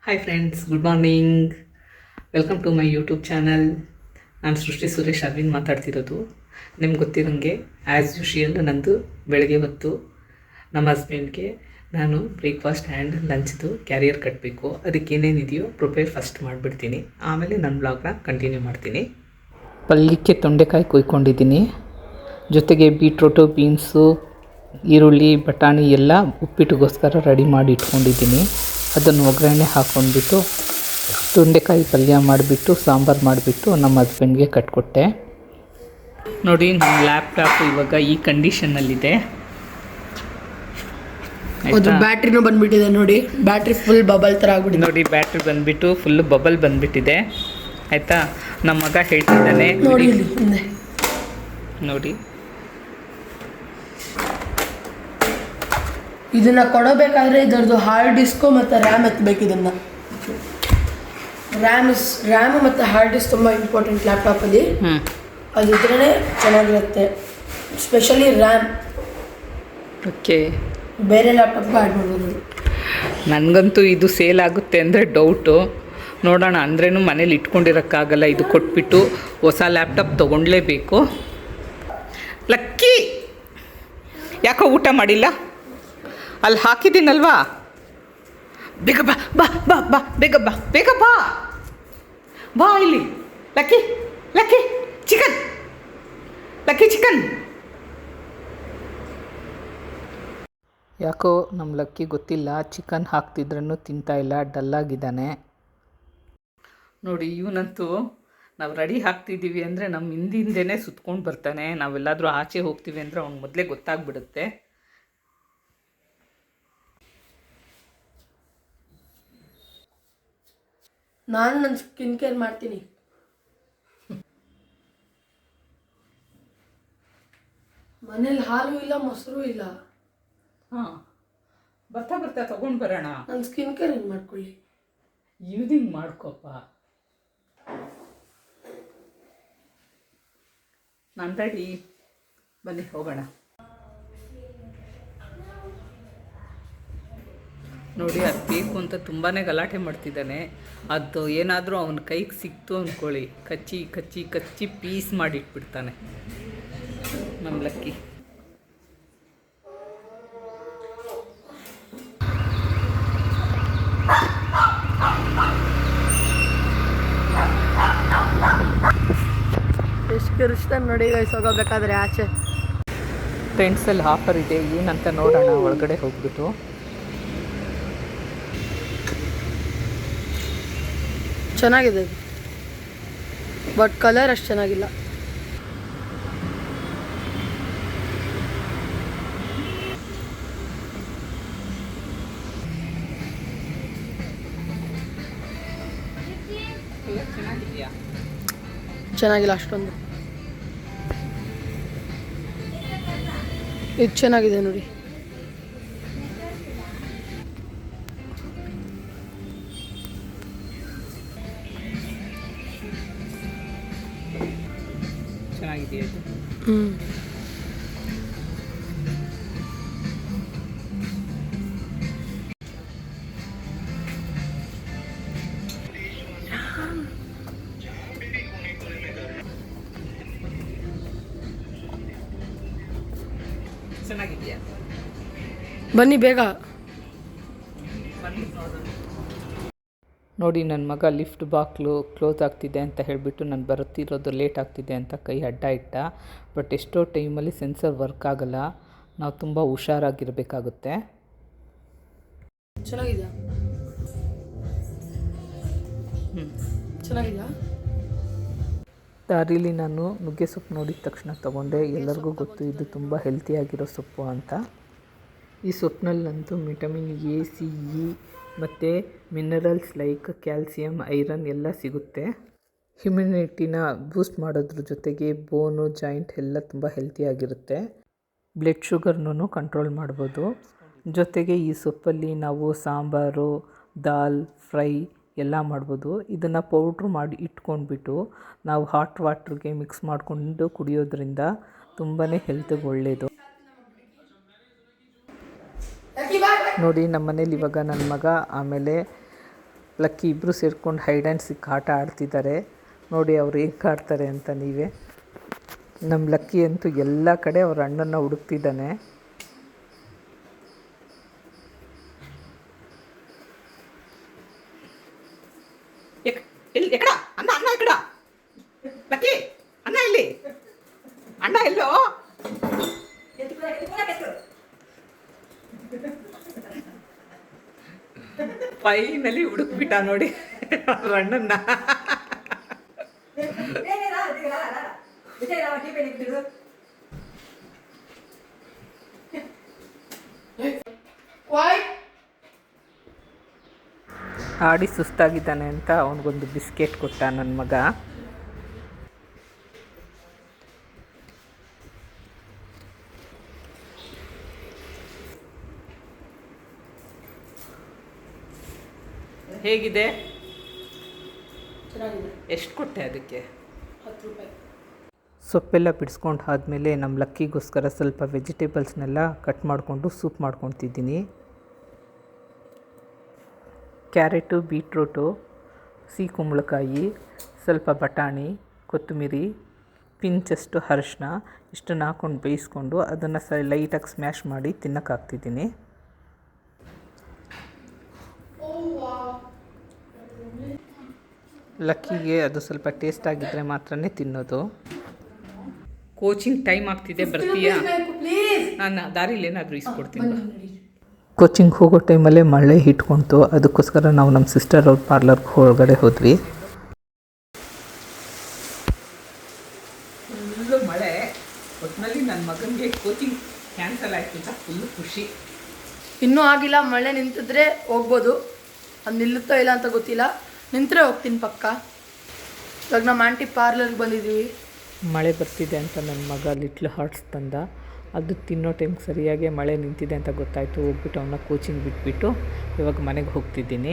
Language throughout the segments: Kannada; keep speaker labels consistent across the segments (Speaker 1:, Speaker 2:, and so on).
Speaker 1: Hi friends, good morning. Welcome to my YouTube channel. ನಾನು ಸೃಷ್ಟಿ ಸುರೇಶ್ ಅರವಿಂದ್ ಮಾತಾಡ್ತಿರೋದು. ನಿಮ್ಗೆ ಗೊತ್ತಿರೋಂಗೆ ಆ್ಯಸ್ ಯೂಶುವಲ್ ನಂದು ಬೆಳಗ್ಗೆ ಹೊತ್ತು ನಮ್ಮ ಹಸ್ಬೆಂಡ್ಗೆ ನಾನು ಬ್ರೇಕ್ಫಾಸ್ಟ್ ಆ್ಯಂಡ್ ಲಂಚ್ದು ಕ್ಯಾರಿಯರ್ ಕಟ್ಟಬೇಕು. ಅದಕ್ಕೆ ಏನೇನಿದೆಯೋ ಪ್ರಿಪೇರ್ ಫಸ್ಟ್ ಮಾಡಿಬಿಡ್ತೀನಿ, ಆಮೇಲೆ ನನ್ನ ಬ್ಲಾಗ್ನ ಕಂಟಿನ್ಯೂ ಮಾಡ್ತೀನಿ. ಪಲ್ಯಕ್ಕೆ ತೊಂಡೆಕಾಯಿ ಕೊಯ್ಕೊಂಡಿದ್ದೀನಿ, ಜೊತೆಗೆ ಬೀಟ್ರೂಟು, ಬೀನ್ಸು, ಈರುಳ್ಳಿ, ಬಟಾಣಿ ಎಲ್ಲ ಉಪ್ಪಿಟ್ಟಿಗೋಸ್ಕರ ರೆಡಿ ಮಾಡಿ ಇಟ್ಕೊಂಡಿದ್ದೀನಿ. ಅದನ್ನು ಒಗ್ಗರಣೆ ಹಾಕ್ಕೊಂಡ್ಬಿಟ್ಟು ತೊಂಡೆಕಾಯಿ ಪಲ್ಯ ಮಾಡಿಬಿಟ್ಟು ಸಾಂಬಾರು ಮಾಡಿಬಿಟ್ಟು ನಮ್ಮ ಹಸ್ಬೆಂಡ್ಗೆ ಕಟ್ಕೊಟ್ಟೆ. ನೋಡಿ, ನಮ್ಮ ಲ್ಯಾಪ್ಟಾಪ್ ಇವಾಗ ಈ ಕಂಡೀಷನ್ನಲ್ಲಿದೆ.
Speaker 2: ಬ್ಯಾಟ್ರಿನೂ ಬಂದ್ಬಿಟ್ಟಿದೆ. ನೋಡಿ, ಬ್ಯಾಟ್ರಿ ಫುಲ್ ಬಬಲ್ ಥರ ಆಗ್ಬಿಟ್ಟಿದೆ.
Speaker 1: ನೋಡಿ, ಬ್ಯಾಟ್ರಿ ಬಂದ್ಬಿಟ್ಟು ಫುಲ್ ಬಬಲ್ ಬಂದ್ಬಿಟ್ಟಿದೆ. ಆಯಿತಾ, ನಮ್ಮ ಮಗ ಹೇಳ್ತಿದ್ದಾನೆ
Speaker 2: ನೋಡಿ.
Speaker 1: ನೋಡಿ,
Speaker 2: ಇದನ್ನ ಕೊಡಬೇಕಾದ್ರೆ ಇದರದ್ದು ಹಾರ್ಡ್ ಡಿಸ್ಕು ಮತ್ತು ರ್ಯಾಮ್ ಎತ್ತಬೇಕು. ಇದನ್ನು ರ್ಯಾಮ್ ಮತ್ತು ಹಾರ್ಡ್ ಡಿಸ್ಕ್ ತುಂಬ ಇಂಪಾರ್ಟೆಂಟ್ ಲ್ಯಾಪ್ಟಾಪಲ್ಲಿ. ಅದಿದ್ರೇ ಚೆನ್ನಾಗಿರುತ್ತೆ, ಸ್ಪೆಷಲಿ ರ್ಯಾಮ್.
Speaker 1: ಓಕೆ,
Speaker 2: ಬೇರೆ ಲ್ಯಾಪ್ಟಾಪ್ಗೆ ಆ್ಯಡ್ ಮಾಡ್ಬೋದು.
Speaker 1: ನನಗಂತೂ ಇದು ಸೇಲ್ ಆಗುತ್ತೆ ಅಂದರೆ ಡೌಟು. ನೋಡೋಣ, ಅಂದ್ರೂ ಮನೇಲಿ ಇಟ್ಕೊಂಡಿರೋಕ್ಕಾಗಲ್ಲ. ಇದು ಕೊಟ್ಬಿಟ್ಟು ಹೊಸ ಲ್ಯಾಪ್ಟಾಪ್ ತೊಗೊಳ್ಲೇಬೇಕು. ಲಕ್ಕಿ, ಯಾಕೋ ಊಟ ಮಾಡಿಲ್ಲ? ಅಲ್ಲಿ ಹಾಕಿದ್ದೀನಲ್ವಾ, ಬೇಗ ಬಾ ಬಾ ಬಾ ಬಾ ಬೇಗ ಬಾ ಬೇಗ ಬಾ ಬಾ ಇಲ್ಲಿ. Lucky lucky chicken, lucky chicken. ಯಾಕೋ ನಮ್ಮ ಲಕ್ಕಿ ಗೊತ್ತಿಲ್ಲ, ಚಿಕನ್ ಹಾಕ್ತಿದ್ರೂ ತಿಂತಾಯಿಲ್ಲ, ಡಲ್ಲಾಗಿದ್ದಾನೆ. ನೋಡಿ, ಇವನಂತೂ ನಾವು ರೆಡಿ ಹಾಕ್ತಿದ್ದೀವಿ ಅಂದರೆ ನಮ್ಮ ಹಿಂದಿಂದೇ ಸುತ್ಕೊಂಡು ಬರ್ತಾನೆ. ನಾವೆಲ್ಲಾದರೂ ಆಚೆ ಹೋಗ್ತೀವಿ ಅಂದರೆ ಅವ್ನು ಮೊದಲೇ ಗೊತ್ತಾಗ್ಬಿಡುತ್ತೆ.
Speaker 2: ನಾನು ನನ್ನ ಸ್ಕಿನ್ ಕೇರ್ ಮಾಡ್ತೀನಿ. ಮನೇಲಿ ಹಾಲು ಇಲ್ಲ, ಮೊಸರು ಇಲ್ಲ.
Speaker 1: ಹಾಂ, ಬರ್ತಾ ಬರ್ತಾ ತೊಗೊಂಡು ಬರೋಣ.
Speaker 2: ನನ್ನ ಸ್ಕಿನ್ ಕೇರ್ ಹಿಂಗೆ ಮಾಡ್ಕೊಳ್ಳಿ.
Speaker 1: ಯೂಸಿಂಗ್ ಮಾಡ್ಕೊಪ್ಪ. ನಾನು ರೆಡಿ, ಬನ್ನಿ ಹೋಗೋಣ. ನೋಡಿ, ಅದು ಬೇಕು ಅಂತ ತುಂಬಾ ಗಲಾಟೆ ಮಾಡ್ತಿದ್ದಾನೆ. ಅದು ಏನಾದರೂ ಅವನ ಕೈಗೆ ಸಿಕ್ತು ಅಂದ್ಕೊಳ್ಳಿ, ಕಚ್ಚಿ ಕಚ್ಚಿ ಕಚ್ಚಿ ಪೀಸ್ ಮಾಡಿಟ್ಬಿಡ್ತಾನೆ ನಮ್ಮ ಲಕ್ಕಿ.
Speaker 2: ಎಷ್ಟು ಕಿರಿಸ್ತಾನೆ ನೋಡಿ ಗೈಸ್. ಹೋಗಬೇಕಾದ್ರೆ ಆಚೆ
Speaker 1: ಟ್ರೆಂಡ್ಸಲ್ಲಿ ಆಫರ್ ಇದೆ, ಏನಂತ ನೋಡೋಣ ಒಳಗಡೆ ಹೋಗ್ಬಿಟ್ಟು.
Speaker 2: ಚೆನ್ನಾಗಿದೆ, ಬಟ್ ಕಲರ್ ಅಷ್ಟು ಚೆನ್ನಾಗಿಲ್ಲ. ಚೆನ್ನಾಗಿಲ್ಲ ಅಷ್ಟೊಂದು. ಇದು ಚೆನ್ನಾಗಿದೆ ನೋಡಿ.
Speaker 1: ಚೆನ್ನಾಗಿದೆಯಾ? ಚೆನ್ನಾಗಿದೆಯಾ?
Speaker 2: ಬನ್ನಿ ಬೇಗ.
Speaker 1: ನೋಡಿ, ನನ್ನ ಮಗ ಲಿಫ್ಟ್ ಬಾಕ್ಲು ಕ್ಲೋಸ್ ಆಗ್ತಿದೆ ಅಂತ ಹೇಳಿಬಿಟ್ಟು ನಾನು ಬರುತ್ತಿರೋದು ಲೇಟ್ ಆಗ್ತಿದೆ ಅಂತ ಕೈ ಅಡ್ಡ ಇಟ್ಟ. ಬಟ್ ಎಷ್ಟೋ ಟೈಮಲ್ಲಿ ಸೆನ್ಸರ್ ವರ್ಕ್ ಆಗಲ್ಲ, ನಾವು ತುಂಬ ಹುಷಾರಾಗಿರಬೇಕಾಗುತ್ತೆ.
Speaker 2: ಚೆನ್ನಾಗಿದೆಯಾ? ಚೆನ್ನಾಗಿದೆಯಾ?
Speaker 1: ದಾರಿಲಿ ನಾನು ನುಗ್ಗೆ ಸೊಪ್ಪು ನೋಡಿದ ತಕ್ಷಣ ತೊಗೊಂಡೆ. ಎಲ್ಲರಿಗೂ ಗೊತ್ತು ಇದು ತುಂಬ ಹೆಲ್ತಿಯಾಗಿರೋ ಸೊಪ್ಪು ಅಂತ. ಈ ಸೊಪ್ಪಿನಲ್ಲಂತೂ ವಿಟಮಿನ್ ಎ, ಸಿ, ಇ ಮತ್ತು ಮಿನರಲ್ಸ್ ಲೈಕ್ ಕ್ಯಾಲ್ಸಿಯಂ, ಐರನ್ ಎಲ್ಲ ಸಿಗುತ್ತೆ. ಹ್ಯುಮಿನಿಟಿನ ಬೂಸ್ಟ್ ಮಾಡೋದ್ರ ಜೊತೆಗೆ ಬೋನು, ಜಾಯಿಂಟ್ ಎಲ್ಲ ತುಂಬ ಹೆಲ್ತಿಯಾಗಿರುತ್ತೆ. ಬ್ಲಡ್ ಶುಗರ್ನೂ ಕಂಟ್ರೋಲ್ ಮಾಡ್ಬೋದು. ಜೊತೆಗೆ ಈ ಸೊಪ್ಪಲ್ಲಿ ನಾವು ಸಾಂಬಾರು, ದಾಲ್, ಫ್ರೈ ಎಲ್ಲ ಮಾಡ್ಬೋದು. ಇದನ್ನು ಪೌಡ್ರು ಮಾಡಿ ಇಟ್ಕೊಂಡ್ಬಿಟ್ಟು ನಾವು ಹಾಟ್ ವಾಟ್ರಿಗೆ ಮಿಕ್ಸ್ ಮಾಡಿಕೊಂಡು ಕುಡಿಯೋದ್ರಿಂದ ತುಂಬಾ ಹೆಲ್ತಿಗೆ ಒಳ್ಳೆಯದು. ನೋಡಿ, ನಮ್ಮ ಮನೇಲಿ ಇವಾಗ ನನ್ನ ಮಗ, ಆಮೇಲೆ ಲಕ್ಕಿ ಇಬ್ಬರು ಸೇರ್ಕೊಂಡು ಹೈಡ್ ಆ್ಯಂಡ್ ಸಿಕ್ ಆಟ ಆಡ್ತಿದ್ದಾರೆ. ನೋಡಿ ಅವ್ರು ಹೇಗೆ ಆಡ್ತಾರೆ ಅಂತ ನೀವೇ. ನಮ್ಮ ಲಕ್ಕಿ ಅಂತೂ ಎಲ್ಲ ಕಡೆ ಅವ್ರ ಅಣ್ಣನ ಹುಡುಕ್ತಿದ್ದಾನೆ. ಅಣ್ಣ ಅಣ್ಣ ಈ ಕಡ ಲಕ್ಕಿ ಅಣ್ಣ ಇಲ್ಲಿ ಅಣ್ಣ ಎಲ್ಲೋ ಫೈನಲಿ ಹುಡುಕ್ಬಿಟ್ಟ ನೋಡಿ ಅವ್ರ ಅಣ್ಣನ್ನ. ಆಡಿ ಸುಸ್ತಾಗಿದ್ದಾನೆ ಅಂತ ಅವನಿಗೊಂದು ಬಿಸ್ಕೆಟ್ ಕೊಟ್ಟ ನನ್ನ ಮಗ. ಹೇಗಿದೆ? ಎಷ್ಟು ಕೊಟ್ಟೆ ಅದಕ್ಕೆ?
Speaker 2: 10 ರೂಪಾಯಿ.
Speaker 1: ಸೊಪ್ಪೆಲ್ಲ ಬಿಡಿಸ್ಕೊಂಡು ಆದಮೇಲೆ ನಮ್ಮ ಲಕ್ಕಿಗೋಸ್ಕರ ಸ್ವಲ್ಪ ವೆಜಿಟೇಬಲ್ಸ್ನೆಲ್ಲ ಕಟ್ ಮಾಡಿಕೊಂಡು ಸೂಪ್ ಮಾಡ್ಕೊತಿದ್ದೀನಿ. ಕ್ಯಾರೆಟು, ಬೀಟ್ರೂಟು, ಸಿಹಿ ಕುಂಬಳಕಾಯಿ, ಸ್ವಲ್ಪ ಬಟಾಣಿ, ಕೊತ್ತಂಬರಿ, ಪಿಂಚಷ್ಟು ಅರಿಶಿನ ಇಷ್ಟನ್ನು ಹಾಕ್ಕೊಂಡು ಬೇಯಿಸ್ಕೊಂಡು ಅದನ್ನು ಲೈಟಾಗಿ ಸ್ಮ್ಯಾಶ್ ಮಾಡಿ ತಿನ್ನೋಕ್ಕಾಗ್ತಿದ್ದೀನಿ. ಲಕ್ಕಿಗೆ ಅದು ಸ್ವಲ್ಪ ಟೇಸ್ಟ್ ಆಗಿದ್ದರೆ ಮಾತ್ರನೇ ತಿನ್ನೋದು. ಕೋಚಿಂಗ್ ಟೈಮ್ ಆಗ್ತಿದೆ, ಬರ್ತೀಯಾ? ನಾನು ದಾರಿಲಿ ಏನಾದರೂ ಇಸ್ಕೊಡ್ತೀನಿ. ಕೋಚಿಂಗ್ ಹೋಗೋ ಟೈಮಲ್ಲೇ ಮಳೆ ಹಿಟ್ಕೊಳ್ತು. ಅದಕ್ಕೋಸ್ಕರ ನಾವು ನಮ್ಮ ಸಿಸ್ಟರ್ ಅವ್ರ ಪಾರ್ಲರ್ಗೆ ಹೊರಗಡೆ ಹೋದ್ವಿ. ಫುಲ್ಲು ಮಳೆ. ಒಟ್ಟಿನಲ್ಲಿ ನನ್ನ ಮಗನಿಗೆ ಕೋಚಿಂಗ್ ಕ್ಯಾನ್ಸಲ್ ಆಯಿತು ಅಂತ ಫುಲ್ಲು ಖುಷಿ.
Speaker 2: ಇನ್ನೂ ಆಗಿಲ್ಲ, ಮಳೆ ನಿಂತಿದ್ರೆ ಹೋಗ್ಬೋದು. ಅದು ನಿಲ್ಲುತ್ತೋ ಇಲ್ಲ ಅಂತ ಗೊತ್ತಿಲ್ಲ. ನಿಂತರೆ ಹೋಗ್ತೀನಿ ಪಕ್ಕ. ಇವಾಗ ನಮ್ಮ ಆಂಟಿ ಪಾರ್ಲರ್ಗೆ ಬಂದಿದ್ದೀವಿ.
Speaker 1: ಮಳೆ ಬರ್ತಿದೆ ಅಂತ ನನ್ನ ಮಗ ಲಿಟ್ಲ್ ಹಾರ್ಟ್ಸ್ ತಂದ. ಅದು ತಿನ್ನೋ ಟೈಮ್ಗೆ ಸರಿಯಾಗಿ ಮಳೆ ನಿಂತಿದೆ ಅಂತ ಗೊತ್ತಾಯಿತು. ಹೋಗ್ಬಿಟ್ಟು ಅವನ್ನ ಕೋಚಿಂಗ್ ಬಿಟ್ಬಿಟ್ಟು ಇವಾಗ ಮನೆಗೆ ಹೋಗ್ತಿದ್ದೀನಿ.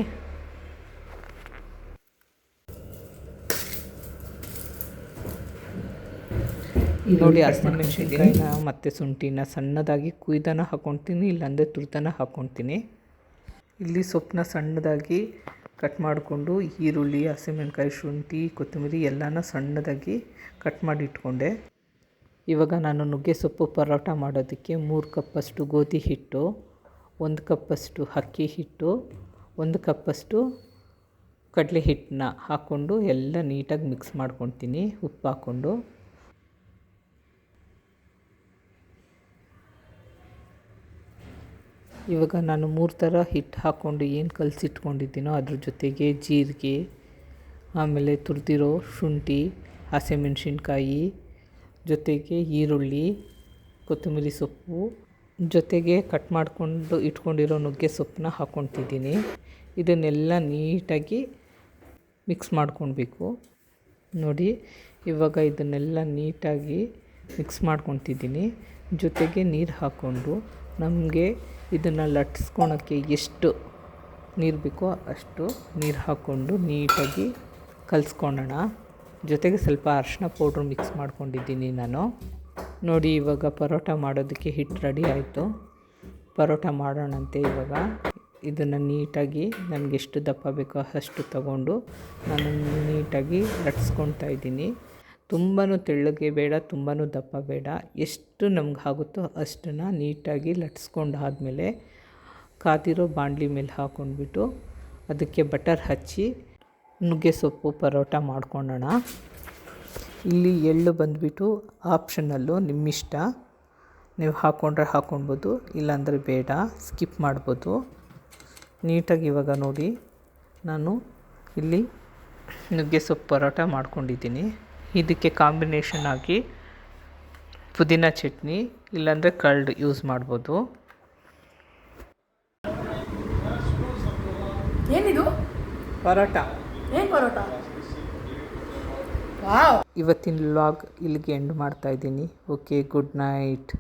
Speaker 1: ನೋಡಿ, ಹಸಿಮೆಣಸಿನ್ಕಾಯಿನ ಮತ್ತು ಶುಂಠಿನ ಸಣ್ಣದಾಗಿ ಕುಯ್ದನ ಹಾಕ್ಕೊಳ್ತೀನಿ, ಇಲ್ಲಾಂದರೆ ತುರ್ದನ ಹಾಕ್ಕೊಳ್ತೀನಿ. ಇಲ್ಲಿ ಸೊಪ್ಪನ್ನ ಸಣ್ಣದಾಗಿ ಕಟ್ ಮಾಡಿಕೊಂಡು ಈರುಳ್ಳಿ, ಹಸಿಮೆಣಸಿನ್ಕಾಯಿ, ಶುಂಠಿ, ಕೊತ್ತಂಬರಿ ಎಲ್ಲನೂ ಸಣ್ಣದಾಗಿ ಕಟ್ ಮಾಡಿ ಇಟ್ಕೊಂಡೆ. ಇವಾಗ ನಾನು ನುಗ್ಗೆ ಸೊಪ್ಪು ಪರೋಟ ಮಾಡೋದಕ್ಕೆ 3 ಕಪ್ಪಷ್ಟು ಗೋಧಿ ಹಿಟ್ಟು, 1 ಕಪ್ಪಷ್ಟು ಅಕ್ಕಿ ಹಿಟ್ಟು, 1 ಕಪ್ಪಷ್ಟು ಕಡಲೆ ಹಿಟ್ಟನ್ನ ಹಾಕ್ಕೊಂಡು ಎಲ್ಲ ನೀಟಾಗಿ ಮಿಕ್ಸ್ ಮಾಡ್ಕೊತೀನಿ ಉಪ್ಪು ಹಾಕ್ಕೊಂಡು. ಇವಾಗ ನಾನು 3 ಥರ ಹಿಟ್ಟು ಹಾಕ್ಕೊಂಡು ಏನು ಕಲಸಿಟ್ಕೊಂಡಿದ್ದೀನೋ ಅದ್ರ ಜೊತೆಗೆ ಜೀರಿಗೆ, ಆಮೇಲೆ ತುರಿದಿರೋ ಶುಂಠಿ, ಹಸಿಮೆಣಸಿನ್ಕಾಯಿ, ಜೊತೆಗೆ ಈರುಳ್ಳಿ, ಕೊತ್ತಂಬರಿ ಸೊಪ್ಪು, ಜೊತೆಗೆ ಕಟ್ ಮಾಡಿಕೊಂಡು ಇಟ್ಕೊಂಡಿರೋ ನುಗ್ಗೆ ಸೊಪ್ಪನ್ನ ಹಾಕ್ಕೊತಿದ್ದೀನಿ. ಇದನ್ನೆಲ್ಲ ನೀಟಾಗಿ ಮಿಕ್ಸ್ ಮಾಡ್ಕೊಳ್ಬೇಕು. ನೋಡಿ, ಇವಾಗ ಇದನ್ನೆಲ್ಲ ನೀಟಾಗಿ ಮಿಕ್ಸ್ ಮಾಡ್ಕೊತಿದ್ದೀನಿ. ಜೊತೆಗೆ ನೀರು ಹಾಕ್ಕೊಂಡು ನಮಗೆ ಇದನ್ನು ಲಟ್ಸ್ಕೊಳಕ್ಕೆ ಎಷ್ಟು ನೀರು ಬೇಕೋ ಅಷ್ಟು ನೀರು ಹಾಕ್ಕೊಂಡು ನೀಟಾಗಿ ಕಲಿಸ್ಕೊಳ್ಳೋಣ. ಜೊತೆಗೆ ಸ್ವಲ್ಪ ಅರಿಶಿನ ಪೌಡ್ರ್ ಮಿಕ್ಸ್ ಮಾಡ್ಕೊಂಡಿದ್ದೀನಿ ನಾನು. ನೋಡಿ, ಇವಾಗ ಪರೋಟ ಮಾಡೋದಕ್ಕೆ ಹಿಟ್ಟು ರೆಡಿ ಆಯಿತು. ಪರೋಟ ಮಾಡೋಣಂತೆ. ಇವಾಗ ಇದನ್ನು ನೀಟಾಗಿ ನನಗೆ ಎಷ್ಟು ದಪ್ಪ ಬೇಕೋ ಅಷ್ಟು ತಗೊಂಡು ನಾನು ನೀಟಾಗಿ ಲಟ್ಸ್ಕೊಳ್ತಾ ಇದ್ದೀನಿ. ತುಂಬಾ ತೆಳ್ಳಗೆ ಬೇಡ, ತುಂಬಾ ದಪ್ಪ ಬೇಡ, ಎಷ್ಟು ನಮ್ಗೆ ಆಗುತ್ತೋ ಅಷ್ಟನ್ನು ನೀಟಾಗಿ ಲಟ್ಸ್ಕೊಂಡು ಆದಮೇಲೆ ಕಾದಿರೋ ಬಾಣಲಿ ಮೇಲೆ ಹಾಕ್ಕೊಂಡ್ಬಿಟ್ಟು ಅದಕ್ಕೆ ಬಟರ್ ಹಚ್ಚಿ ನುಗ್ಗೆ ಸೊಪ್ಪು ಪರೋಟ ಮಾಡ್ಕೊಳ್ಳೋಣ. ಇಲ್ಲಿ ಎಳ್ಳು ಬಂದುಬಿಟ್ಟು ಆಪ್ಷನಲ್ಲು, ನಿಮ್ಮಿಷ್ಟ. ನೀವು ಹಾಕ್ಕೊಂಡ್ರೆ ಹಾಕ್ಕೊಳ್ಬೋದು, ಇಲ್ಲಾಂದರೆ ಬೇಡ, ಸ್ಕಿಪ್ ಮಾಡ್ಬೋದು. ನೀಟಾಗಿ ಇವಾಗ ನೋಡಿ, ನಾನು ಇಲ್ಲಿ ನುಗ್ಗೆ ಸೊಪ್ಪು ಪರೋಟ ಮಾಡ್ಕೊಂಡಿದ್ದೀನಿ. ಇದಕ್ಕೆ ಕಾಂಬಿನೇಷನ್ ಆಗಿ ಪುದೀನ ಚಟ್ನಿ ಇಲ್ಲಾಂದರೆ ಕರ್ಡ್ ಯೂಸ್ ಮಾಡ್ಬೋದು.
Speaker 2: ಏನಿದು?
Speaker 1: ಪರೋಟ.
Speaker 2: ಏನು ಪರೋಟ? ವಾವ್!
Speaker 1: ಇವತ್ತಿನ ವ್ಲಾಗ್ ಇಲ್ಲಿಗೆ ಎಂಡ್ ಮಾಡ್ತಾಯಿದ್ದೀನಿ. Okay, good night.